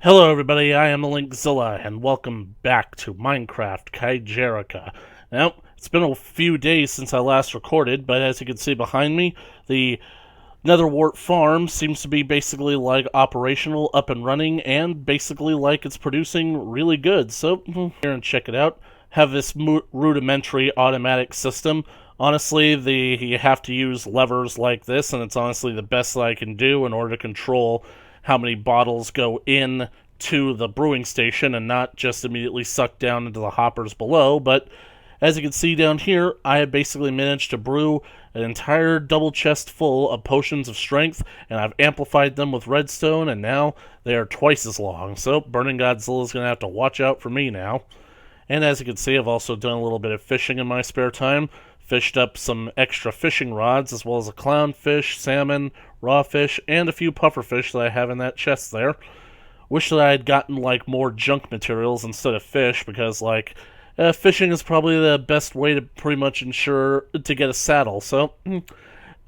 Hello everybody, I am Linkzilla, and welcome back to Minecraft Kaijerica. Now, it's been a few days since I last recorded, but as you can see behind me, the Netherwart farm seems to be basically like operational, up and running, and basically like it's producing really good. So, here and check it out. Have this rudimentary automatic system. Honestly, you have to use levers like this, and it's honestly the best that I can do in order to control how many bottles go in to the brewing station and not just immediately sucked down into the hoppers below. But as you can see down here, I have basically managed to brew an entire double chest full of potions of strength, and I've amplified them with redstone, and now they are twice as long. So Burning Godzilla is going to have to watch out for me now. And as you can see, I've also done a little bit of fishing in my spare time. Fished up some extra fishing rods, as well as a clownfish, salmon, raw fish, and a few pufferfish that I have in that chest there. Wish that I had gotten, like, more junk materials instead of fish, because, like, fishing is probably the best way to pretty much ensure to get a saddle. So,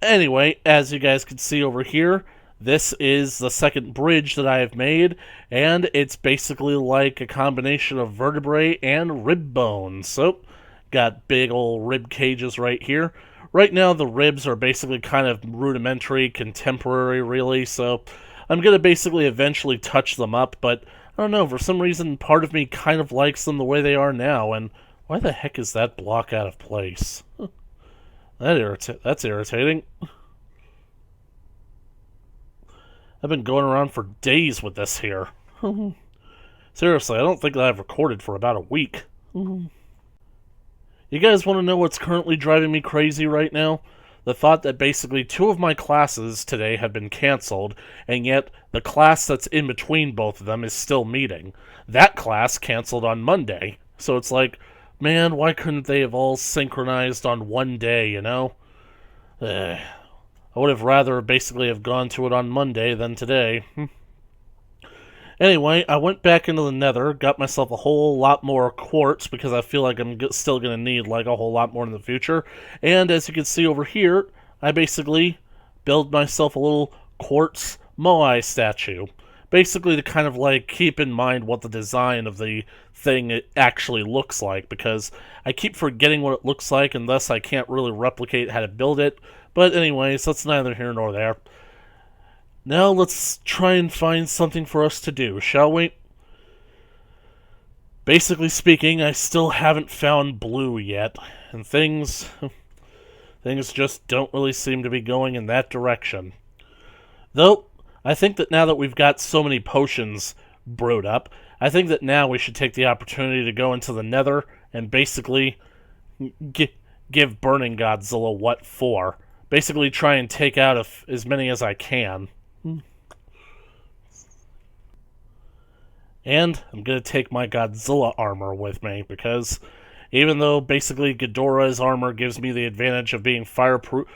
anyway, as you guys can see over here, this is the second bridge that I have made, and it's basically like a combination of vertebrae and rib bones. So, got big old rib cages right here. Right now, the ribs are basically kind of rudimentary, contemporary, really, so I'm going to basically eventually touch them up, but I don't know, for some reason, part of me kind of likes them the way they are now, and why the heck is that block out of place? That's irritating. I've been going around for days with this here. Seriously, I don't think that I've recorded for about a week. You guys want to know what's currently driving me crazy right now? The thought that basically two of my classes today have been canceled, and yet the class that's in between both of them is still meeting. That class canceled on Monday. So it's like, man, why couldn't they have all synchronized on one day, you know? I would have rather basically have gone to it on Monday than today. Anyway, I went back into the nether, got myself a whole lot more quartz, because I feel like I'm still going to need like a whole lot more in the future. And as you can see over here, I basically built myself a little quartz moai statue. Basically to kind of like keep in mind what the design of the thing it actually looks like, because I keep forgetting what it looks like, and thus I can't really replicate how to build it. But anyways, that's neither here nor there. Now let's try and find something for us to do, shall we? Basically speaking, I still haven't found blue yet, and things just don't really seem to be going in that direction. Though, I think that now that we've got so many potions brewed up, I think that now we should take the opportunity to go into the nether and basically give Burning Godzilla what for. Basically try and take out as many as I can. And I'm going to take my Godzilla armor with me, because even though basically Ghidorah's armor gives me the advantage of being fireproof,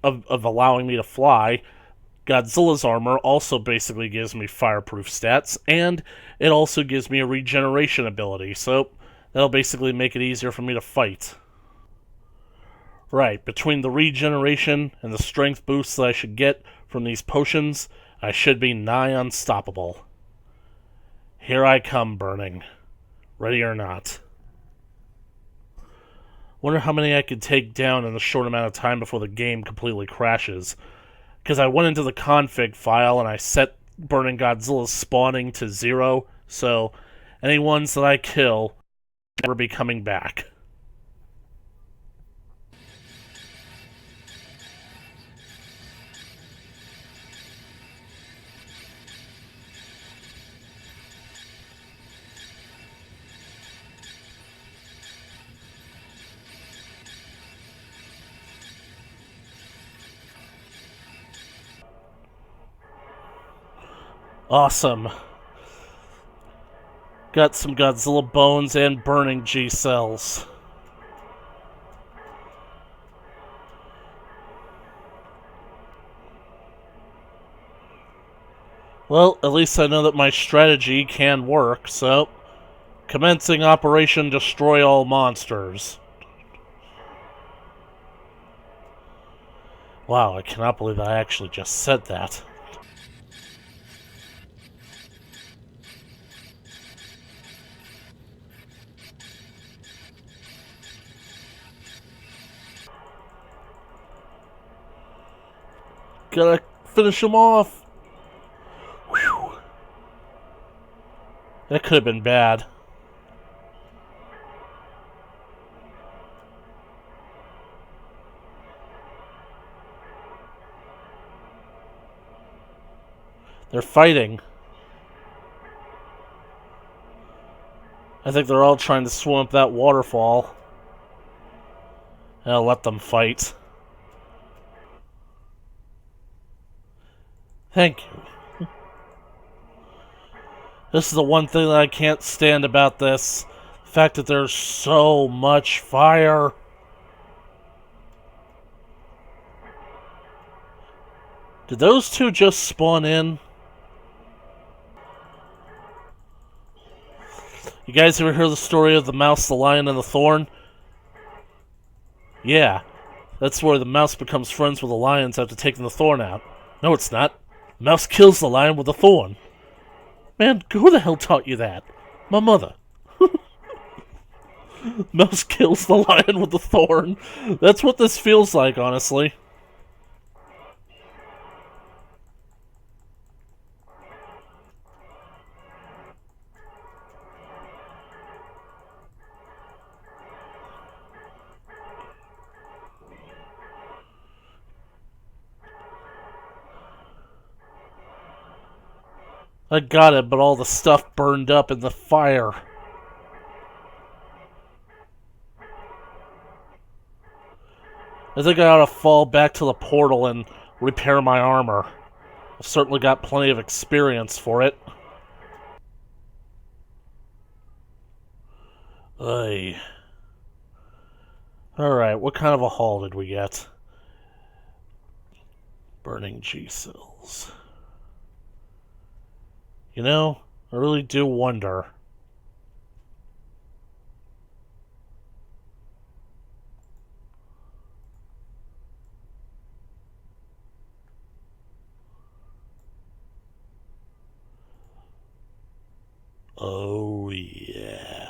of allowing me to fly, Godzilla's armor also basically gives me fireproof stats, and it also gives me a regeneration ability, so that'll basically make it easier for me to fight. Right, between the regeneration and the strength boosts that I should get from these potions, I should be nigh unstoppable. Here I come, Burning. Ready or not. Wonder how many I could take down in a short amount of time before the game completely crashes. Because I went into the config file and I set Burning Godzilla's spawning to 0, so any ones that I kill will never be coming back. Awesome. Got some Godzilla bones and burning G cells. Well, at least I know that my strategy can work, so commencing Operation Destroy All Monsters. Wow, I cannot believe I actually just said that. Gotta finish him off. Whew. That could have been bad. They're fighting. I think they're all trying to swim up that waterfall. I'll let them fight. Thank you. This is the one thing that I can't stand about this. The fact that there's so much fire. Did those two just spawn in? You guys ever hear the story of the mouse, the lion, and the thorn? Yeah. That's where the mouse becomes friends with the lions after taking the thorn out. No, it's not. The mouse kills the lion with the thorn. Man, who the hell taught you that? My mother. Mouse kills the lion with the thorn. That's what this feels like, honestly. I got it, but all the stuff burned up in the fire. I think I ought to fall back to the portal and repair my armor. I've certainly got plenty of experience for it. Ay. Alright, what kind of a haul did we get? Burning G cells. You know, I really do wonder. Oh, yeah.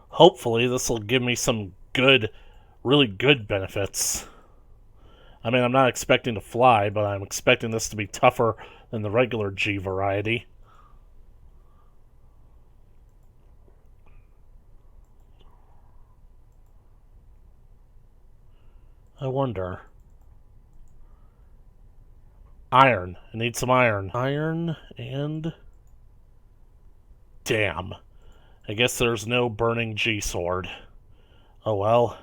Hopefully, this will give me some good, really good benefits. I mean, I'm not expecting to fly, but I'm expecting this to be tougher than the regular G variety. I wonder. Iron. I need some iron. Iron and... Damn. I guess there's no burning G sword. Oh well.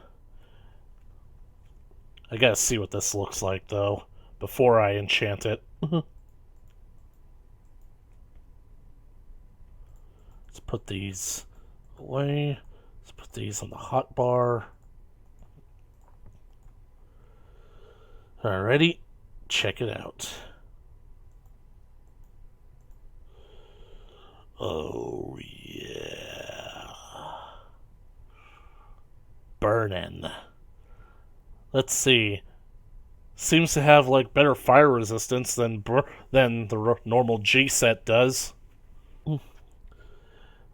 I gotta see what this looks like, though, before I enchant it. Let's put these away. Let's put these on the hotbar. Alrighty, check it out. Oh, yeah. Burnin'. Let's see. Seems to have, like, better fire resistance than the normal G set does.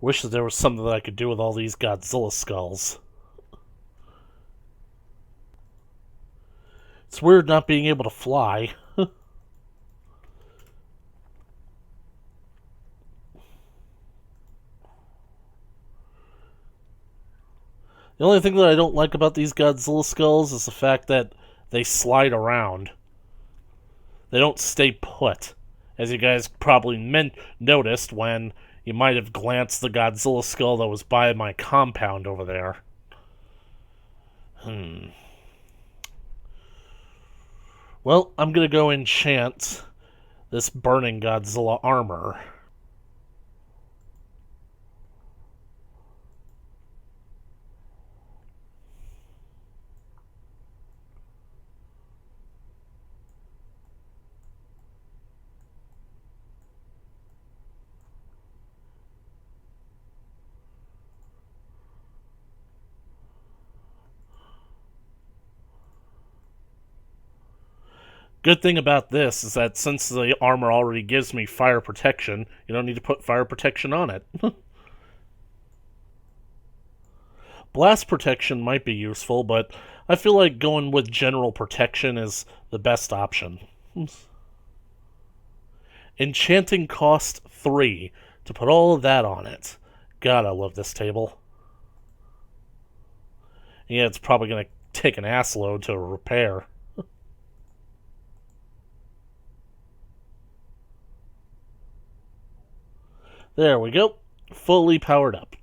Wish that there was something that I could do with all these Godzilla skulls. It's weird not being able to fly. The only thing that I don't like about these Godzilla skulls is the fact that they slide around. They don't stay put. As you guys probably noticed when you might have glanced the Godzilla skull that was by my compound over there. Well, I'm gonna go enchant this burning Godzilla armor. Good thing about this is that since the armor already gives me fire protection, you don't need to put fire protection on it. Blast protection might be useful, but I feel like going with general protection is the best option. Enchanting cost 3 to put all of that on it. God, I love this table. Yeah, it's probably going to take an ass load to repair. There we go. Fully powered up.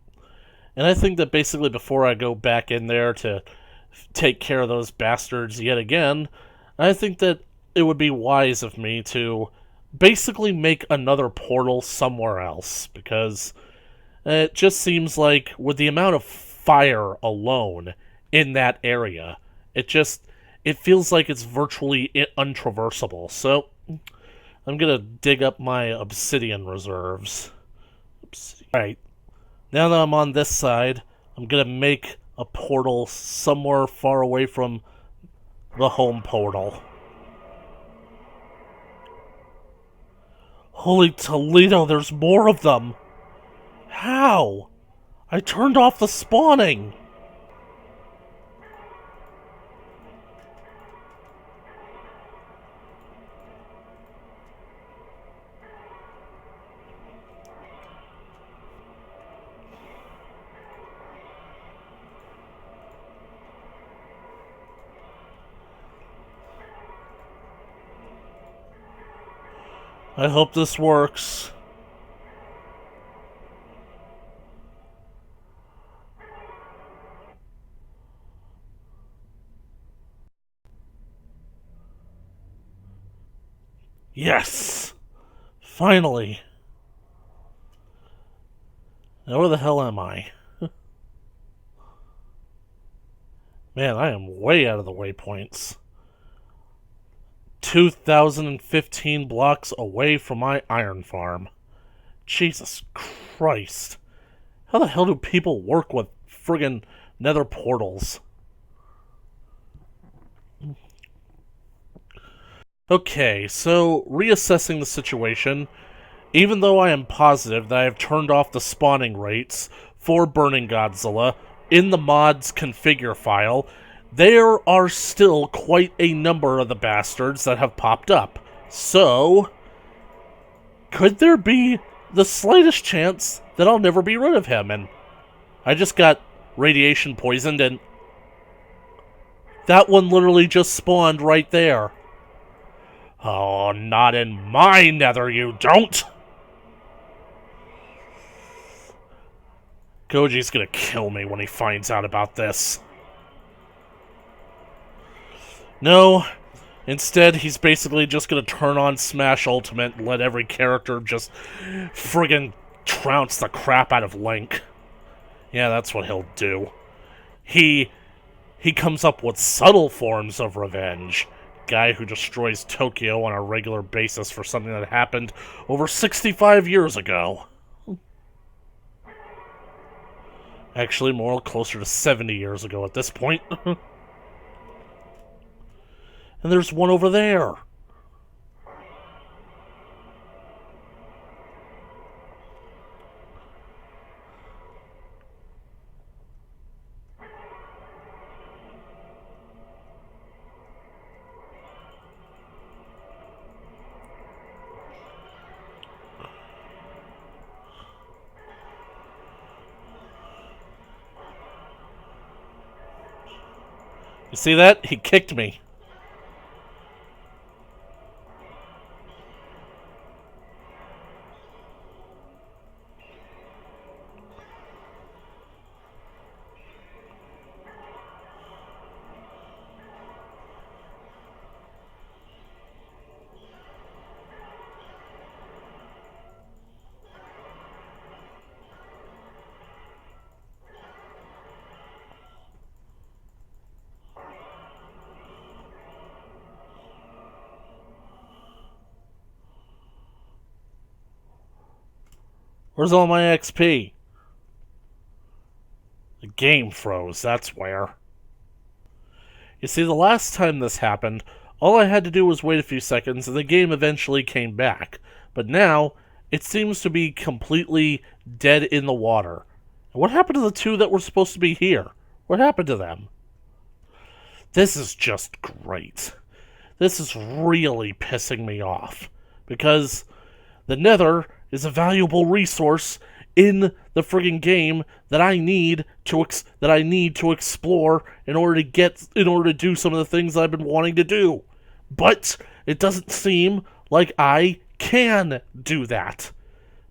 And I think that basically before I go back in there to take care of those bastards yet again, I think that it would be wise of me to basically make another portal somewhere else, because it just seems like with the amount of fire alone in that area, it feels like it's virtually untraversable. So I'm gonna dig up my obsidian reserves. Alright, now that I'm on this side, I'm gonna make a portal somewhere far away from the home portal. Holy Toledo, there's more of them! How? I turned off the spawning! I hope this works. Yes! Finally! Now where the hell am I? Man, I am way out of the waypoints. 2015 blocks away from my iron farm. Jesus Christ. How the hell do people work with friggin' nether portals? Okay, so reassessing the situation, even though I am positive that I have turned off the spawning rates for Burning Godzilla in the mods configure file, there are still quite a number of the bastards that have popped up. So, could there be the slightest chance that I'll never be rid of him? And I just got radiation poisoned, and that one literally just spawned right there. Oh, not in my nether, you don't! Goji's gonna kill me when he finds out about this. No, instead he's basically just gonna turn on Smash Ultimate and let every character just friggin' trounce the crap out of Link. Yeah, that's what he'll do. He comes up with subtle forms of revenge. Guy who destroys Tokyo on a regular basis for something that happened over 65 years ago. Actually, more closer to 70 years ago at this point. And there's one over there. You see that? He kicked me. Where's all my XP? The game froze, that's where. You see, the last time this happened, All I had to do was wait a few seconds, and the game eventually came back. But now, it seems to be completely dead in the water. What happened to the two that were supposed to be here? What happened to them? This is just great. This is really pissing me off. Because the Nether is a valuable resource in the friggin' game that I need to explore in order to do some of the things I've been wanting to do. But it doesn't seem like I can do that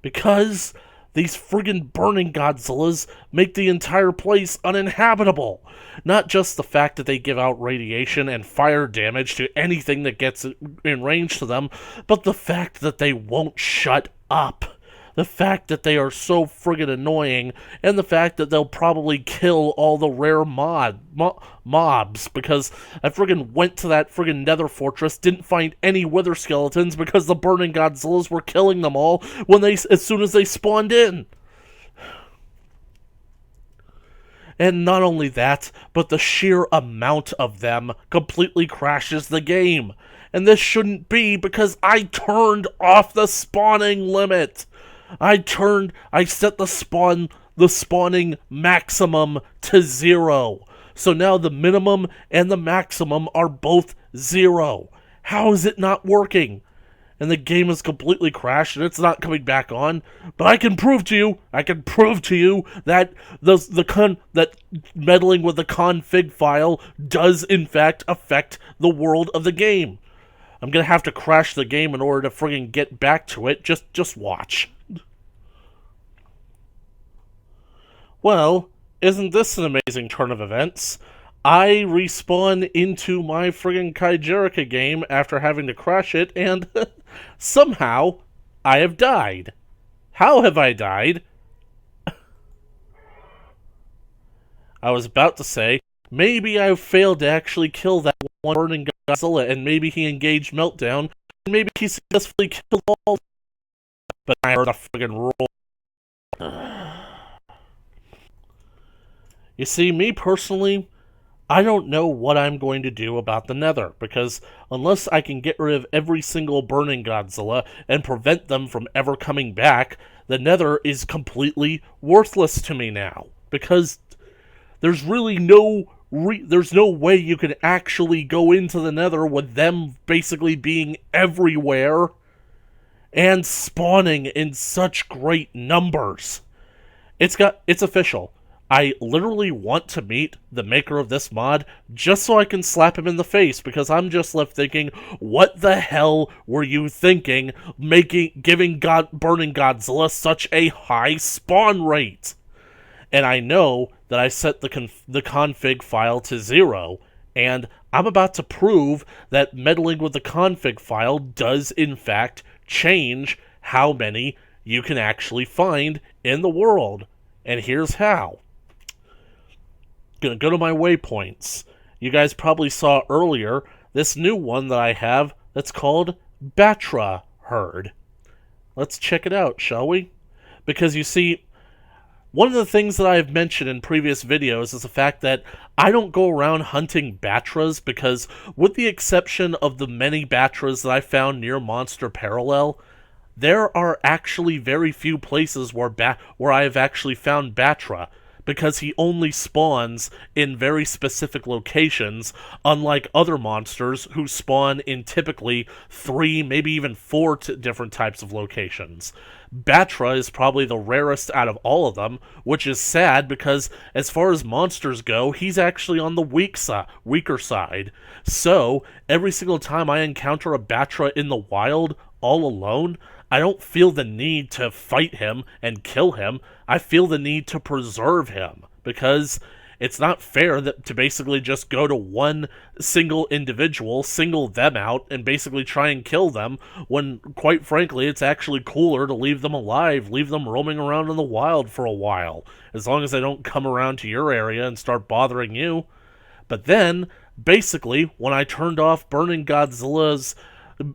because these friggin' burning Godzillas make the entire place uninhabitable. Not just the fact that they give out radiation and fire damage to anything that gets in range to them, but the fact that they won't shut up. The fact that they are so friggin' annoying, and the fact that they'll probably kill all the rare mobs, because I friggin' went to that friggin' Nether Fortress, didn't find any Wither Skeletons because the burning Godzillas were killing them all as soon as they spawned in. And not only that, but the sheer amount of them completely crashes the game. And this shouldn't be because I turned off the spawning limit. I set the spawning maximum to 0. So now the minimum and the maximum are both 0. How is it not working? And the game is completely crashed and it's not coming back on. But I can prove to you that that meddling with the config file does in fact affect the world of the game. I'm gonna have to crash the game in order to friggin' get back to it. Just watch. Well, isn't this an amazing turn of events? I respawn into my friggin' Kaijerica game after having to crash it, and somehow I have died. How have I died? I was about to say, maybe I failed to actually kill that one burning Godzilla, and maybe he engaged Meltdown, and maybe he successfully killed all. But I heard a friggin' roll. You see, me personally, I don't know what I'm going to do about the Nether, because unless I can get rid of every single burning Godzilla and prevent them from ever coming back, the Nether is completely worthless to me now. Because there's really there's no way you can actually go into the Nether with them basically being everywhere and spawning in such great numbers. It's official. I literally want to meet the maker of this mod just so I can slap him in the face, because I'm just left thinking, what the hell were you thinking giving burning Godzilla such a high spawn rate? And I know that I set the config file to 0, and I'm about to prove that meddling with the config file does in fact change how many you can actually find in the world. And here's how. Gonna go to my waypoints. You guys probably saw earlier this new one that I have that's called Batra Herd. Let's check it out, shall we? Because you see, one of the things that I have mentioned in previous videos is the fact that I don't go around hunting Batras, because with the exception of the many Batras that I found near Monster Parallel, there are actually very few places where I have actually found Batra, because he only spawns in very specific locations, unlike other monsters who spawn in typically 3, maybe even 4 different types of locations. Batra is probably the rarest out of all of them, which is sad because as far as monsters go, he's actually on the weaker side. So, every single time I encounter a Batra in the wild, all alone, I don't feel the need to fight him and kill him. I feel the need to preserve him, because it's not fair to basically just go to one single individual, single them out, and basically try and kill them, when, quite frankly, it's actually cooler to leave them alive, leave them roaming around in the wild for a while, as long as they don't come around to your area and start bothering you. But then, basically, when I turned off Burning Godzilla's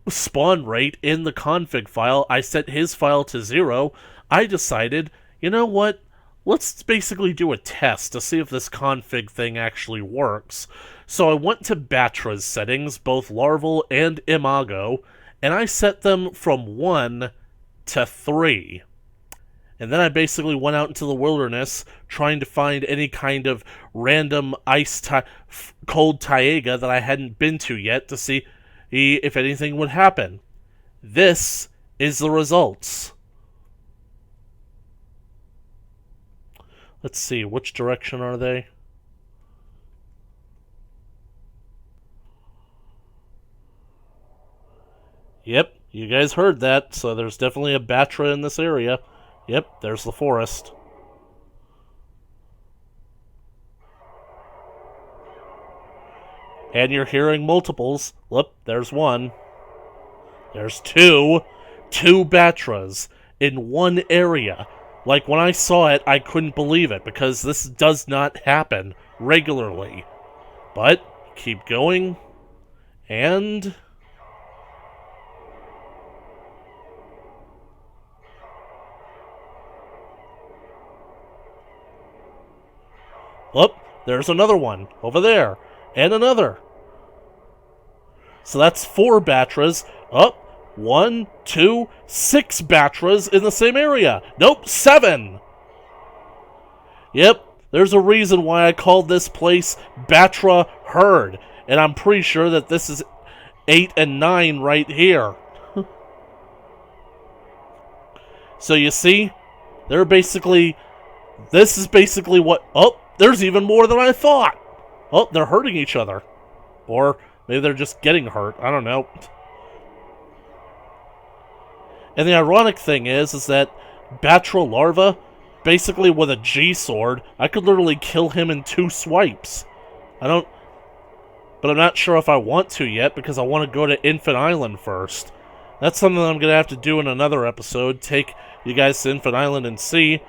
spawn rate in the config file, I set his file to 0, I decided, you know what, let's basically do a test to see if this config thing actually works. So I went to Batra's settings, both larval and imago, and I set them from 1 to 3. And then I basically went out into the wilderness trying to find any kind of random cold taiga that I hadn't been to yet to see if anything would happen. This is the results. Let's see, which direction are they? Yep, you guys heard that, so there's definitely a Batra in this area. Yep, there's the forest. And you're hearing multiples. Look, there's one. There's two. Two Batras in one area. Like, when I saw it, I couldn't believe it, because this does not happen regularly. But, keep going. And... oh, there's another one over there. And another. So that's 4 Batras. Oh, 1, 2, 6 Batras in the same area. Nope, 7. Yep, there's a reason why I called this place Batra Herd. And I'm pretty sure that this is 8 and 9 right here. So you see, they're basically... this is basically what... oh, there's even more than I thought. Oh, they're hurting each other. Or maybe they're just getting hurt. I don't know. And the ironic thing is that Batra larva, basically with a G sword, I could literally kill him in 2 swipes. But I'm not sure if I want to yet, because I want to go to Infant Island first. That's something that I'm going to have to do in another episode. Take you guys to Infant Island and see.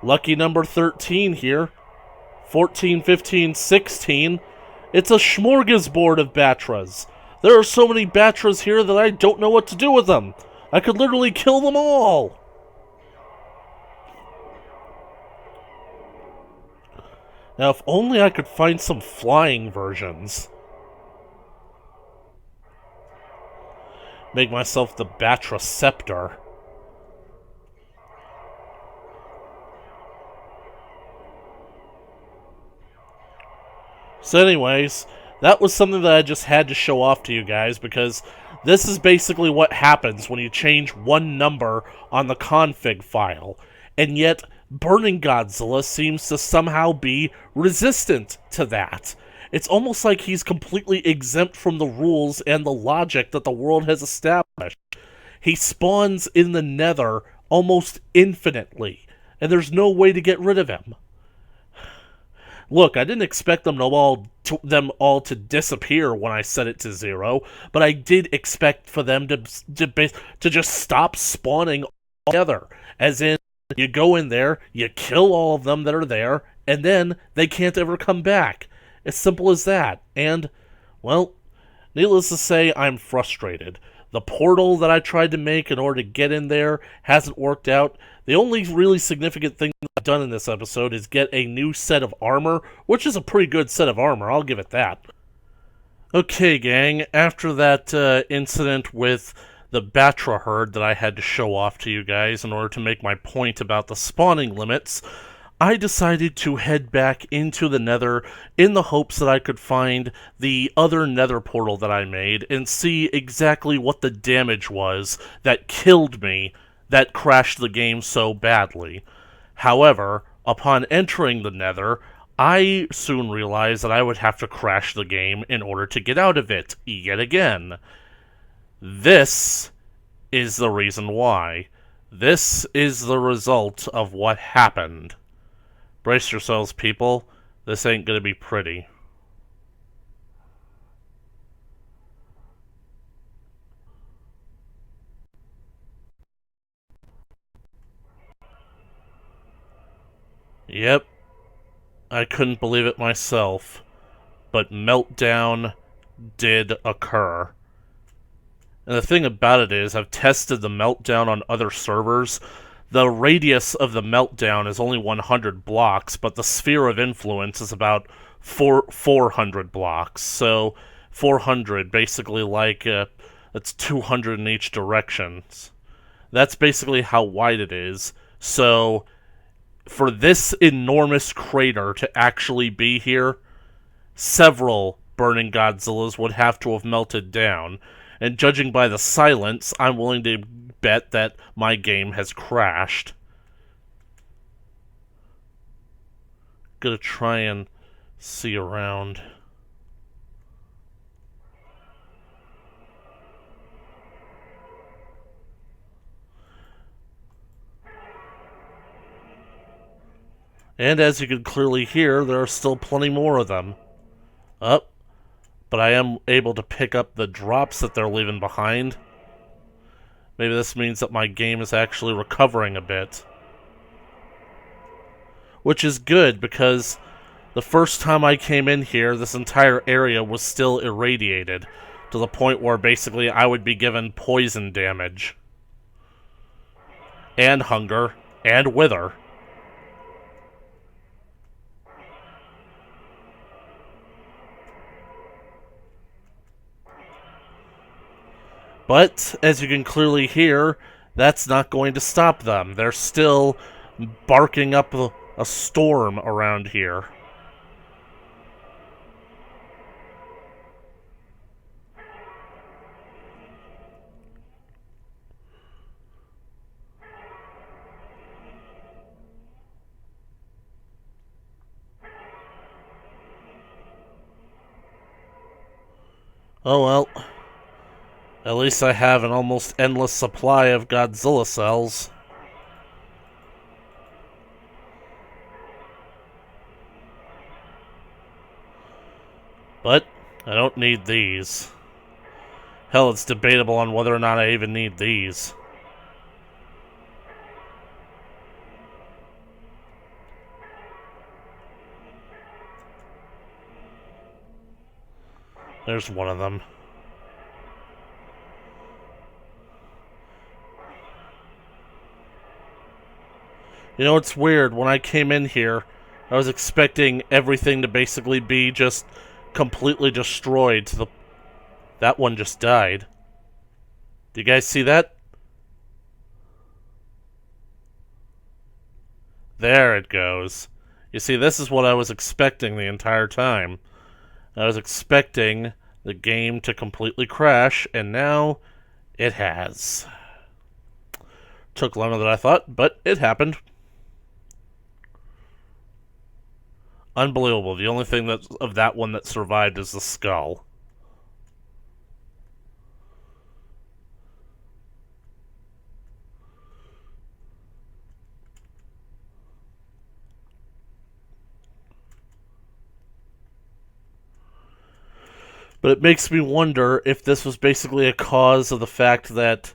Lucky number 13 here. 14, 15, 16. It's a smorgasbord of Batras. There are so many Batras here that I don't know what to do with them. I could literally kill them all. Now, if only I could find some flying versions. Make myself the Batra Scepter. So anyways, that was something that I just had to show off to you guys, because this is basically what happens when you change one number on the config file. And yet, Burning Godzilla seems to somehow be resistant to that. It's almost like he's completely exempt from the rules and the logic that the world has established. He spawns in the Nether almost infinitely, and there's no way to get rid of him. Look, I didn't expect them all to disappear when I set it to 0, but I did expect for them to just stop spawning altogether. As in, you go in there, you kill all of them that are there, and then they can't ever come back. As simple as that. And, well, needless to say, I'm frustrated. The portal that I tried to make in order to get in there hasn't worked out. The only really significant thing I've done in this episode is get a new set of armor, which is a pretty good set of armor, I'll give it that. Okay, gang, after that incident with the Batra herd that I had to show off to you guys in order to make my point about the spawning limits, I decided to head back into the Nether in the hopes that I could find the other Nether portal that I made and see exactly what the damage was that killed me, that crashed the game so badly. However, upon entering the Nether, I soon realized that I would have to crash the game in order to get out of it, yet again. This is the reason why. This is the result of what happened. Brace yourselves, people. This ain't gonna be pretty. Yep. I couldn't believe it myself. But meltdown did occur. And the thing about it is, I've tested the meltdown on other servers. the radius of the meltdown is only 100 blocks, but the sphere of influence is about 400 blocks. So 400, basically like that's 200 in each direction. That's basically how wide it is. So for this enormous crater to actually be here, several burning Godzillas would have to have melted down. And judging by the silence, I'm willing to bet that my game has crashed. Gonna try and see around. And as you can clearly hear, there are still plenty more of them. Up. But I am able to pick up the drops that they're leaving behind. Maybe this means that my game is actually recovering a bit. Which is good, because the first time I came in here, this entire area was still irradiated, to the point where basically I would be given poison damage. And hunger. And wither. But, as you can clearly hear, that's not going to stop them. They're still barking up a storm around here. Oh well. At least I have an almost endless supply of Godzilla cells. But I don't need these. Hell, it's debatable on whether or not I even need these. There's one of them. You know, it's weird. When I came in here, I was expecting everything to basically be just completely destroyed. That one just died. Do you guys see that? There it goes. You see, this is what I was expecting the entire time. I was expecting the game to completely crash, and now it has. Took longer than I thought, but it happened. Unbelievable. The only thing of that one that survived is the skull. But it makes me wonder if this was basically a cause of the fact that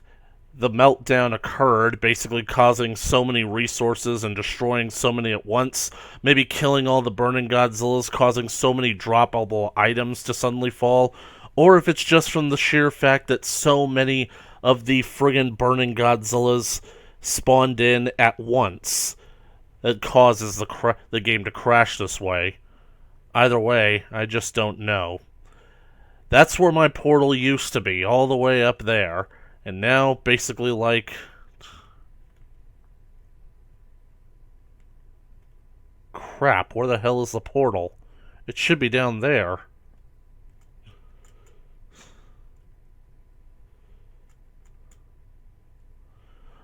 the meltdown occurred, basically causing so many resources and destroying so many at once, maybe killing all the burning Godzillas, causing so many droppable items to suddenly fall, or if it's just from the sheer fact that so many of the friggin' burning Godzillas spawned in at once that causes the game to crash this way. Either way, I just don't know. That's where my portal used to be, all the way up there. And now, basically, like... Crap, where the hell is the portal? It should be down there.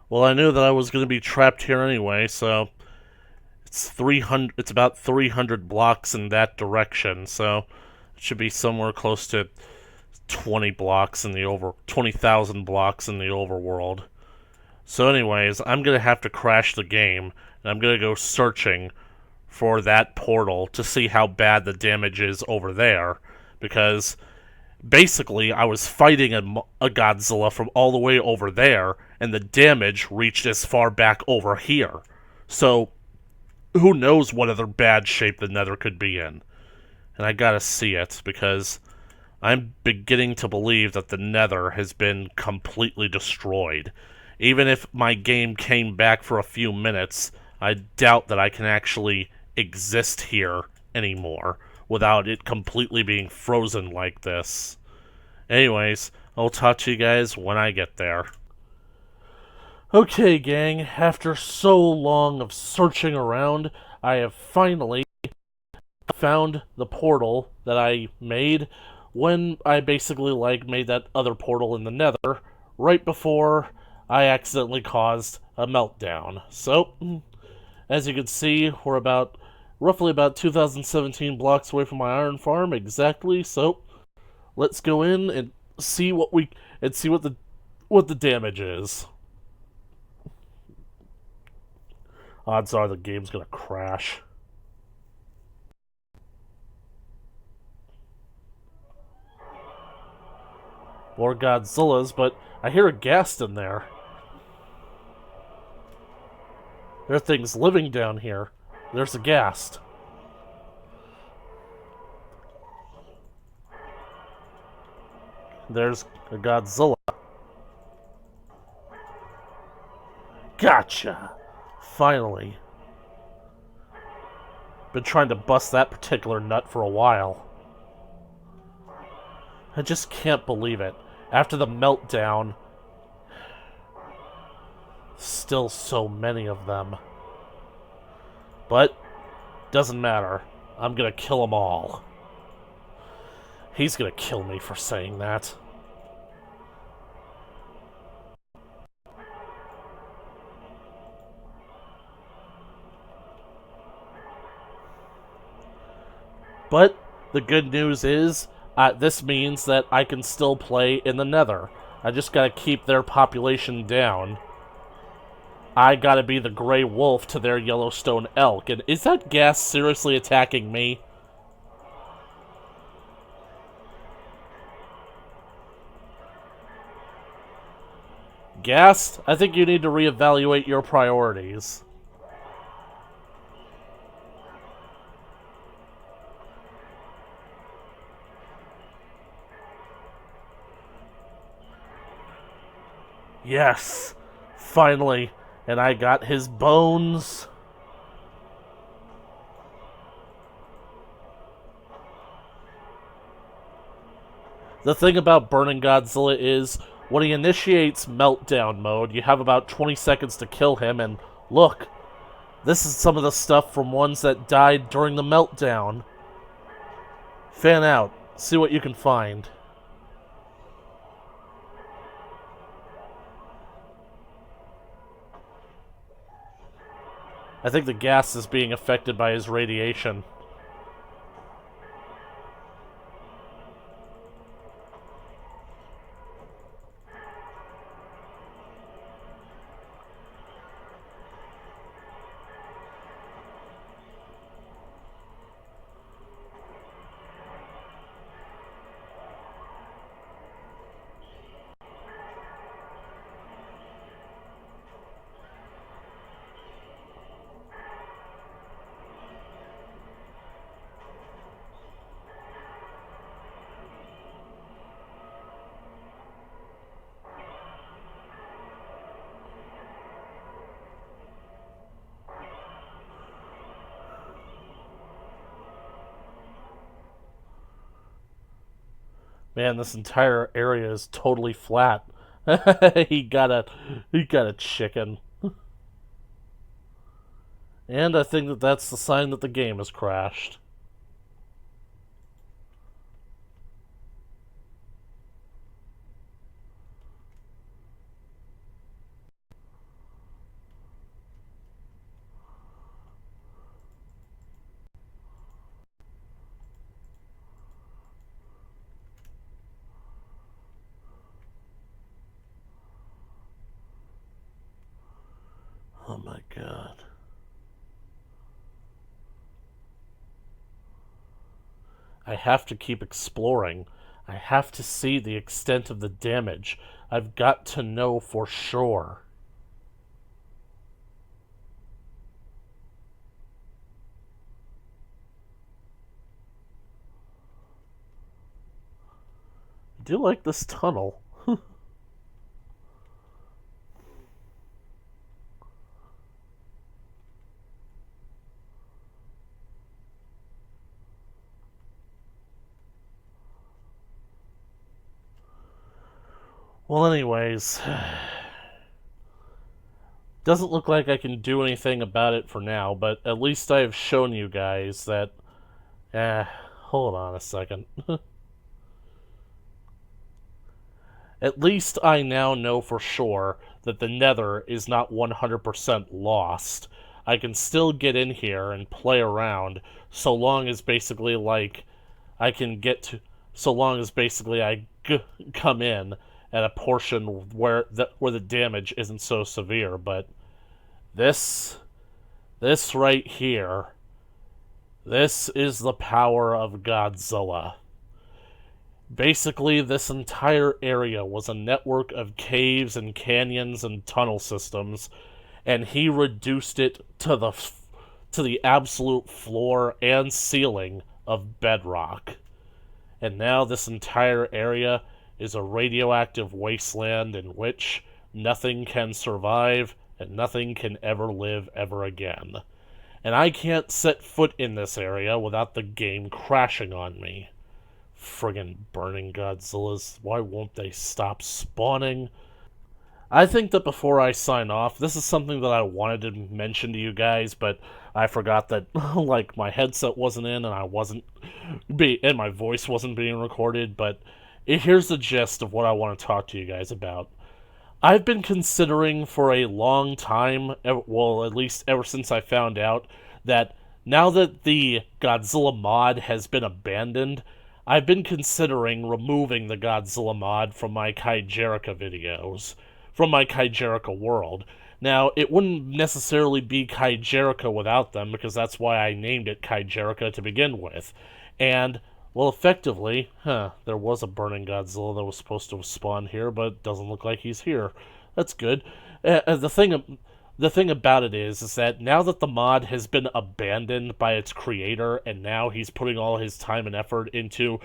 Well, I knew that I was going to be trapped here anyway, so... It's about 300 blocks in that direction, so... It should be somewhere close to 20,000 blocks in the overworld. So anyways, I'm going to have to crash the game, and I'm going to go searching for that portal to see how bad the damage is over there, because basically I was fighting a Godzilla from all the way over there, and the damage reached as far back over here. So, who knows what other bad shape the Nether could be in. And I gotta see it, because I'm beginning to believe that the Nether has been completely destroyed. Even if my game came back for a few minutes, I doubt that I can actually exist here anymore without it completely being frozen like this. Anyways, I'll talk to you guys when I get there. Okay, gang, after so long of searching around, I have finally found the portal that I made when I basically made that other portal in the Nether right before I accidentally caused a meltdown. So, as you can see, we're roughly about 2017 blocks away from my iron farm exactly. So, let's go in and see what the damage is. Odds are the game's gonna crash. More Godzillas, but I hear a ghast in there. There are things living down here. There's a ghast. There's a Godzilla. Gotcha! Finally. Been trying to bust that particular nut for a while. I just can't believe it. After the meltdown, still so many of them. But, doesn't matter. I'm gonna kill them all. He's gonna kill me for saying that. But the good news is, this means that I can still play in the Nether. I just gotta keep their population down. I gotta be the Grey Wolf to their Yellowstone elk. And is that ghast seriously attacking me? Ghast, I think you need to reevaluate your priorities. Yes, finally. And I got his bones. The thing about Burning Godzilla is, when he initiates meltdown mode, you have about 20 seconds to kill him, and look, this is some of the stuff from ones that died during the meltdown. Fan out, see what you can find. I think the gas is being affected by his radiation. Man, this entire area is totally flat. he got a chicken. And I think that that's the sign that the game has crashed. Oh my god. I have to keep exploring. I have to see the extent of the damage. I've got to know for sure. I do like this tunnel. Well, anyways, doesn't look like I can do anything about it for now, but at least I have shown you guys that. Hold on a second. At least I now know for sure that the Nether is not 100% lost. I can still get in here and play around so long as basically, like, I can get to. So long as basically come in at a portion where the damage isn't so severe. But this. This right here. This is the power of Godzilla. Basically, this entire area was a network of caves and canyons and tunnel systems, and he reduced it to the absolute floor and ceiling of bedrock. And now this entire area is a radioactive wasteland in which nothing can survive and nothing can ever live ever again. And I can't set foot in this area without the game crashing on me. Friggin' burning Godzillas, why won't they stop spawning? I think that before I sign off, this is something that I wanted to mention to you guys, but I forgot that, like, my headset wasn't in and my voice wasn't being recorded, but here's the gist of what I want to talk to you guys about. I've been considering for a long time, well, at least ever since I found out, that now that the Godzilla mod has been abandoned, I've been considering removing the Godzilla mod from my Kaijerica videos, from my Kaijerica world. Now, it wouldn't necessarily be Kaijerica without them, because that's why I named it Kaijerica to begin with. And, well, effectively, there was a burning Godzilla that was supposed to spawn here, but it doesn't look like he's here. That's good. The thing about it is that now that the mod has been abandoned by its creator, and now he's putting all his time and effort into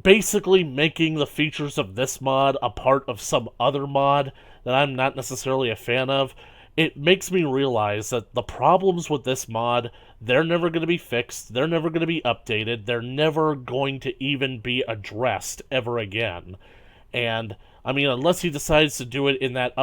basically making the features of this mod a part of some other mod that I'm not necessarily a fan of, it makes me realize that the problems with this mod, they're never going to be fixed, they're never going to be updated, they're never going to even be addressed ever again. And, I mean, unless he decides to do it in that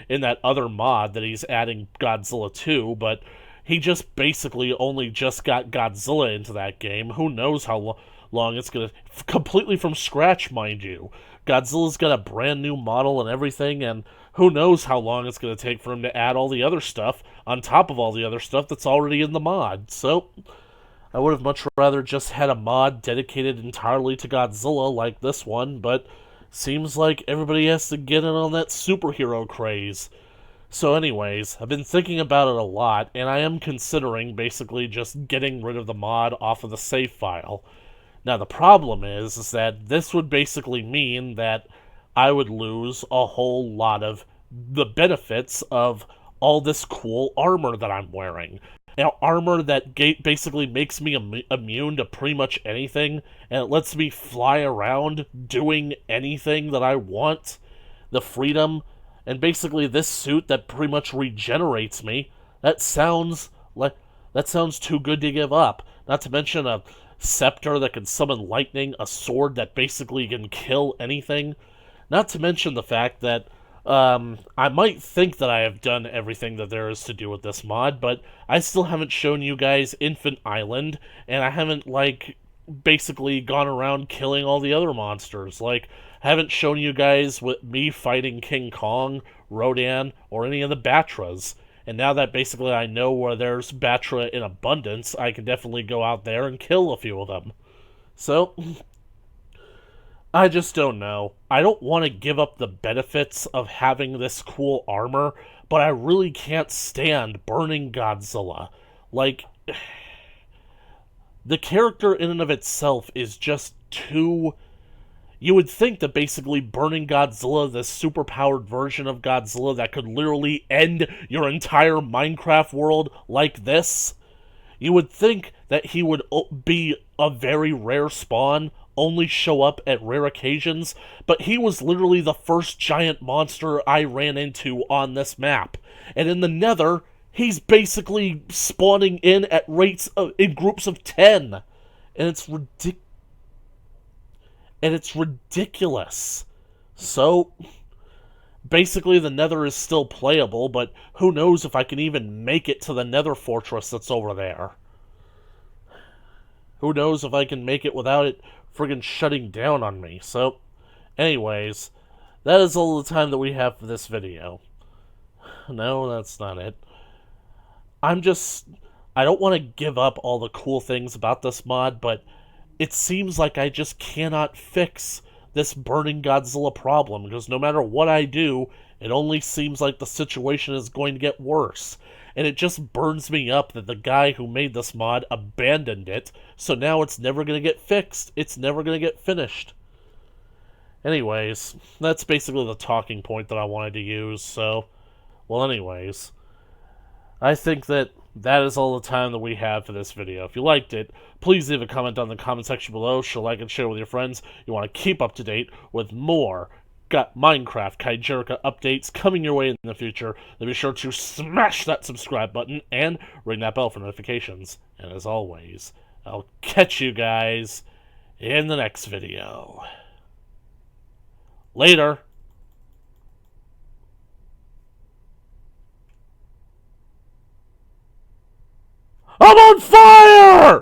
in that other mod that he's adding Godzilla to, but he just basically only just got Godzilla into that game. Who knows how long it's going to... Completely from scratch, mind you. Godzilla's got a brand new model and everything, and who knows how long it's going to take for him to add all the other stuff on top of all the other stuff that's already in the mod. So, I would have much rather just had a mod dedicated entirely to Godzilla like this one, but seems like everybody has to get in on that superhero craze. So anyways, I've been thinking about it a lot, and I am considering basically just getting rid of the mod off of the save file. Now, the problem is that this would basically mean that I would lose a whole lot of the benefits of all this cool armor that I'm wearing. Now, armor that basically makes me immune to pretty much anything, and it lets me fly around doing anything that I want. The freedom, and basically this suit that pretty much regenerates me. That sounds too good to give up. Not to mention a scepter that can summon lightning, a sword that basically can kill anything. Not to mention the fact that I might think that I have done everything that there is to do with this mod, but I still haven't shown you guys Infant Island, and I haven't, like, basically gone around killing all the other monsters. Like, I haven't shown you guys with me fighting King Kong, Rodan, or any of the Batras. And now that basically I know where there's Batra in abundance, I can definitely go out there and kill a few of them. So, I just don't know. I don't want to give up the benefits of having this cool armor, but I really can't stand burning Godzilla. Like, the character in and of itself is just too... You would think that basically burning Godzilla, this superpowered version of Godzilla that could literally end your entire Minecraft world like this, you would think that he would be a very rare spawn, only show up at rare occasions, but he was literally the first giant monster I ran into on this map. And in the Nether, he's basically spawning in at rates in groups of 10. And it's ridiculous. So, Basically, the Nether is still playable, but who knows if I can even make it to the Nether fortress that's over there. Who knows if I can make it without it friggin' shutting down on me. So, anyways, that is all the time that we have for this video. No, that's not it. I don't want to give up all the cool things about this mod, but it seems like I just cannot fix this burning Godzilla problem, because no matter what I do, it only seems like the situation is going to get worse. And it just burns me up that the guy who made this mod abandoned it, so now it's never going to get fixed. It's never going to get finished. Anyways, that's basically the talking point that I wanted to use, so... Well, anyways, I think that is all the time that we have for this video. If you liked it, please leave a comment down in the comment section below. Show, like, and share with your friends. You want to keep up to date with more Minecraft Kaijerica updates coming your way in the future, then be sure to smash that subscribe button and ring that bell for notifications. And as always, I'll catch you guys in the next video. Later! I'm on fire!